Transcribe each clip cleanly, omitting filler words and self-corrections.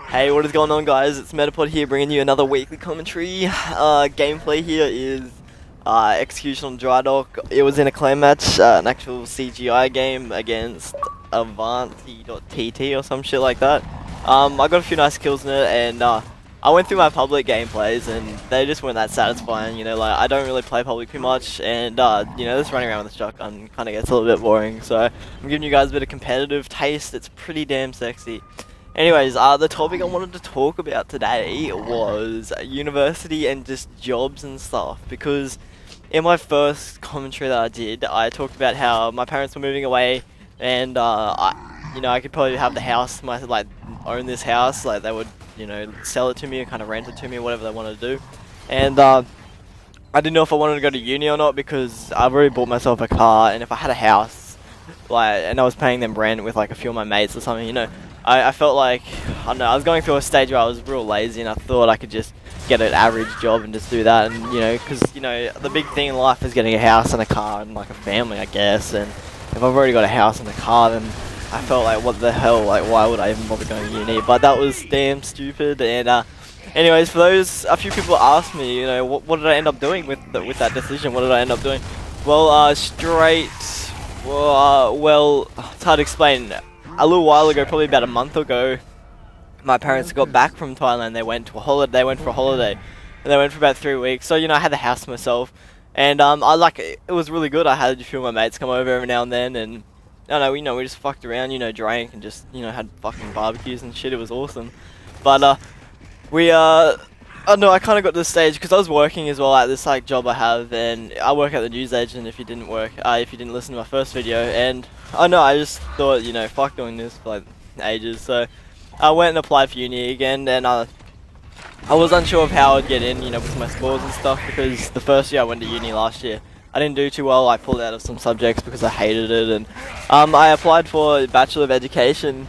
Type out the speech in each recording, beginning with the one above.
Hey, what is going on, guys? It's Metapod here, bringing you another weekly commentary. Gameplay here is Execution on Dry Dock. It was in a claim match, an actual CGI game against Avanti.tt or some shit like that. I got a few nice kills in it, and I went through my public gameplays, and they just weren't that satisfying. You know, like, I don't really play public too much, and you know, just running around with the shotgun kind of gets a little bit boring. So I'm giving you guys a bit of competitive taste. It's pretty damn sexy. Anyways, the topic I wanted to talk about today was university and just jobs and stuff, because in my first commentary that I did, I talked about how my parents were moving away, and I could probably have the house, own this house, like they would, you know, sell it to me or kind of rent it to me, whatever they wanted to do, and I didn't know if I wanted to go to uni or not, because I've already bought myself a car, and if I had a house, and I was paying them rent with like a few of my mates or something, you know, I felt like, I don't know, I was going through a stage where I was real lazy, and I thought I could just get an average job and just do that, and you know, because you know, the big thing in life is getting a house and a car and like a family, I guess, and if I've already got a house and a car, then I felt like, what the hell, like why would I even bother going to uni? But that was damn stupid. And anyways, for those, a few people asked me, you know, what did I end up doing with that decision? What did I end up doing? Well, well, it's hard to explain. A little while ago, probably about a month ago, my parents got back from Thailand. They went for a holiday, and they went for about 3 weeks. So, you know, I had the house to myself, and it was really good. I had a few of my mates come over every now and then, and I don't know, you know, we just fucked around, you know, drank and just, you know, had fucking barbecues and shit. It was awesome. But I don't know, I kind of got to the stage because I was working as well at this like job I have, and I work at the newsagent. If you didn't listen to my first video, and I know, I just thought, you know, fuck doing this for like ages. So I went and applied for uni again, and I was unsure of how I'd get in, you know, with my scores and stuff, because the first year I went to uni last year, I didn't do too well. I pulled out of some subjects because I hated it, and I applied for Bachelor of Education.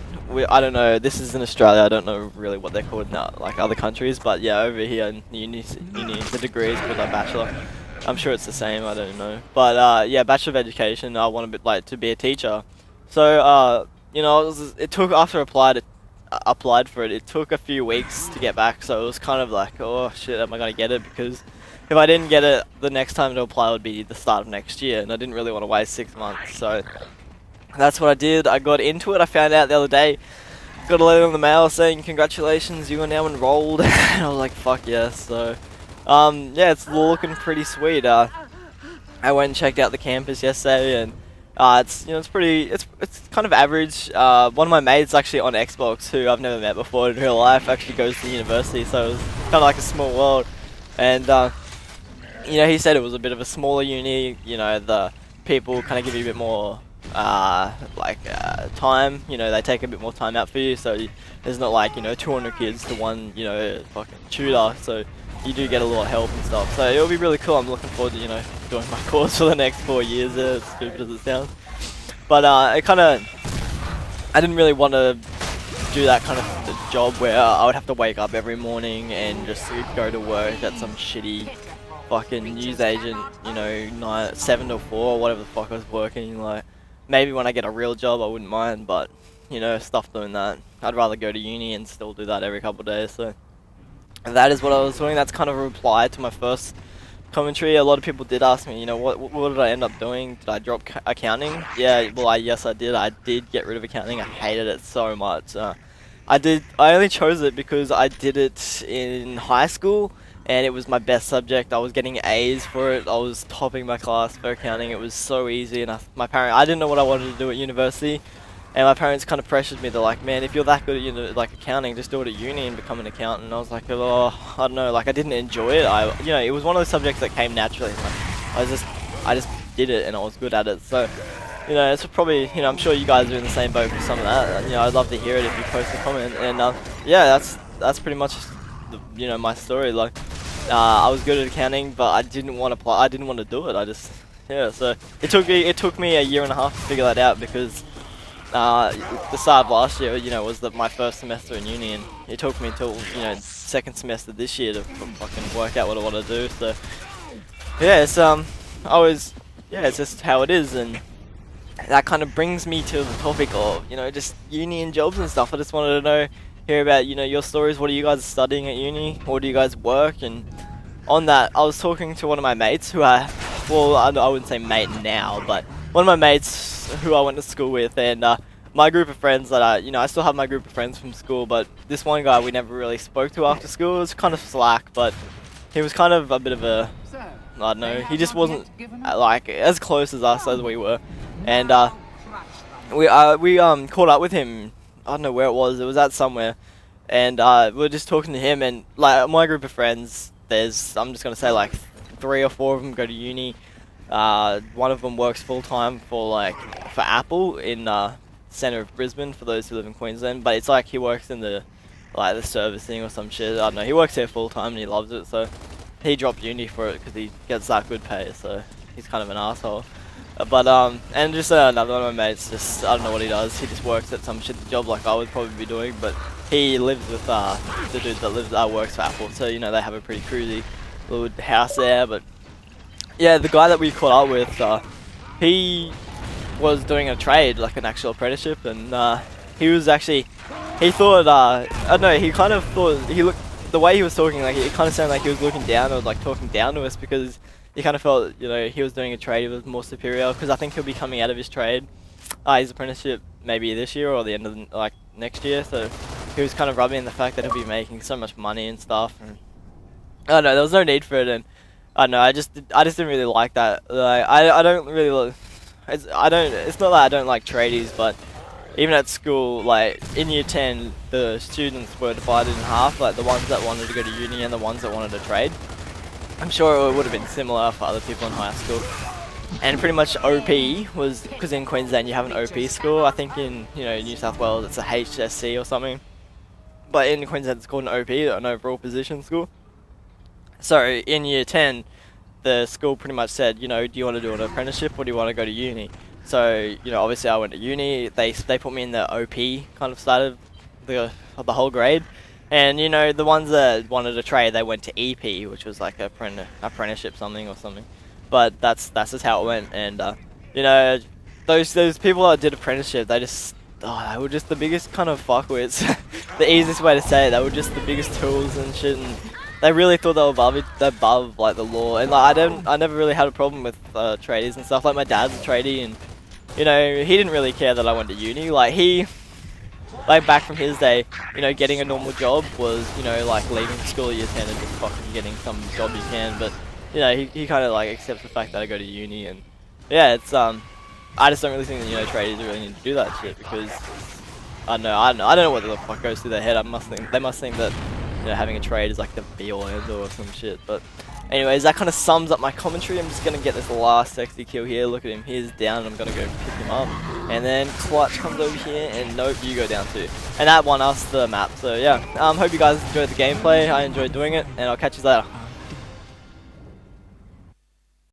I don't know, this is in Australia, I don't know really what they're called now, like other countries, but yeah, over here in uni the degree is called a Bachelor. I'm sure it's the same, I don't know. But yeah, Bachelor of Education, I want to be a teacher. So, you know, it took, after I applied for it, it took a few weeks to get back, so it was kind of like, oh shit, am I going to get it? Because if I didn't get it, the next time to apply would be the start of next year, and I didn't really want to wait 6 months, so that's what I did. I got into it. I found out the other day, got a letter in the mail saying, congratulations, you are now enrolled. And I was like, fuck yes. So, yeah, it's looking pretty sweet. I went and checked out the campus yesterday, and it's, you know, it's kind of average. One of my mates actually on Xbox, who I've never met before in real life, actually goes to university, so it was kind of like a small world. And you know, he said it was a bit of a smaller uni. You know, the people kind of give you a bit more time, you know, they take a bit more time out for you, so there's not like, you know, 200 kids to one, you know, fucking tutor, so you do get a lot of help and stuff, so it'll be really cool. I'm looking forward to, you know, doing my course for the next 4 years, as stupid as it sounds, but I didn't really want to do that kind of job where I would have to wake up every morning and just go to work at some shitty fucking newsagent, you know, 7 to 4 or whatever the fuck I was working. Like, maybe when I get a real job I wouldn't mind, but, you know, stuff doing that. I'd rather go to uni and still do that every couple of days, so that is what I was doing. That's kind of a reply to my first commentary. A lot of people did ask me, you know, what did I end up doing? Did I drop accounting? Yeah, well, yes I did. I did get rid of accounting. I hated it so much. I only chose it because I did it in high school, and it was my best subject. I was getting A's for it. I was topping my class for accounting. It was so easy, and I didn't know what I wanted to do at university, and my parents kind of pressured me. They're like, man, if you're that good at like accounting, just do it at uni and become an accountant. And I was like, oh, I don't know, like I didn't enjoy it. You know, it was one of those subjects that came naturally. Like, I just did it, and I was good at it. So, you know, it's probably, you know, I'm sure you guys are in the same boat for some of that. You know, I'd love to hear it if you post a comment. And yeah, that's pretty much, you know, my story. Like, I was good at accounting, but I didn't want to do it. So it took me a year and a half to figure that out, because the start of last year, you know, was my first semester in uni, and it took me until, you know, second semester this year to fucking work out what I want to do. So yeah, it's just how it is. And that kind of brings me to the topic of, you know, just uni and jobs and stuff. I just wanted to know hear about, you know, your stories. What are you guys studying at uni? Or do you guys work? And on that, I was talking to one of my mates who well, I wouldn't say mate now, but one of my mates who I went to school with, and my group of friends that I still have my group of friends from school, but this one guy we never really spoke to after school. It was kind of slack, but he was kind of a bit of a, I don't know, he just wasn't like as close as us as we were, and we caught up with him. I don't know where it was at somewhere, and we were just talking to him, and like my group of friends, I'm just gonna say like 3 or 4 of them go to uni. One of them works full time for Apple in centre of Brisbane, for those who live in Queensland, but it's like he works in the servicing or some shit. I don't know, he works here full time and he loves it, so he dropped uni for it because he gets that good pay, so he's kind of an asshole. But and just another one of my mates, just I don't know what he does. He just works at some shit job like I would probably be doing, but he lives with the dude that works for Apple, so you know they have a pretty cruisy little house there. But yeah, the guy that we caught up with, he was doing a trade, like an actual apprenticeship, and he thought I don't know, he kind of thought the way he was talking, like it kind of sounded like he was looking down or like talking down to us, because he kind of felt, you know, he was doing a trade, he was more superior, because I think he'll be coming out of his trade, his apprenticeship maybe this year or the end of next year, so he was kind of rubbing in the fact that he'll be making so much money and stuff, and I don't know, there was no need for it, and I don't know, I just didn't really like that. Like I don't really, it's not that I don't like tradies, but even at school, like in year 10, the students were divided in half, like the ones that wanted to go to uni and the ones that wanted to trade. I'm sure it would have been similar for other people in high school. And pretty much OP was, because in Queensland you have an OP school. I think in, you know, New South Wales it's a HSC or something. But in Queensland it's called an OP, an overall position school. So in year 10, the school pretty much said, you know, do you want to do an apprenticeship or do you want to go to uni? So, you know, obviously I went to uni. They put me in the OP kind of side of the whole grade. And, you know, the ones that wanted to trade, they went to EP, which was like apprenticeship something or something. But that's just how it went. And, you know, those people that did apprenticeship, they were just the biggest kind of fuckwits. The easiest way to say it, they were just the biggest tools and shit. And they really thought they were above like the law. And like I never really had a problem with tradies and stuff. Like my dad's a tradie, and you know, he didn't really care that I went to uni. Like back from his day, you know, getting a normal job was, you know, like leaving school at year 10 and just fucking getting some job you can. But you know, he kind of like accepts the fact that I go to uni, and yeah, it's I just don't really think that, you know, tradies really need to do that shit, because I don't know what the fuck goes through their head. They must think that, you know, having a trade is like the be all end or some shit. But anyways, that kind of sums up my commentary. I'm just gonna get this last sexy kill here. Look at him, he's down, and I'm gonna go pick him up. And then Clutch comes over here, and nope, you go down too. And that won us the map. So yeah, hope you guys enjoyed the gameplay. I enjoyed doing it, and I'll catch you later.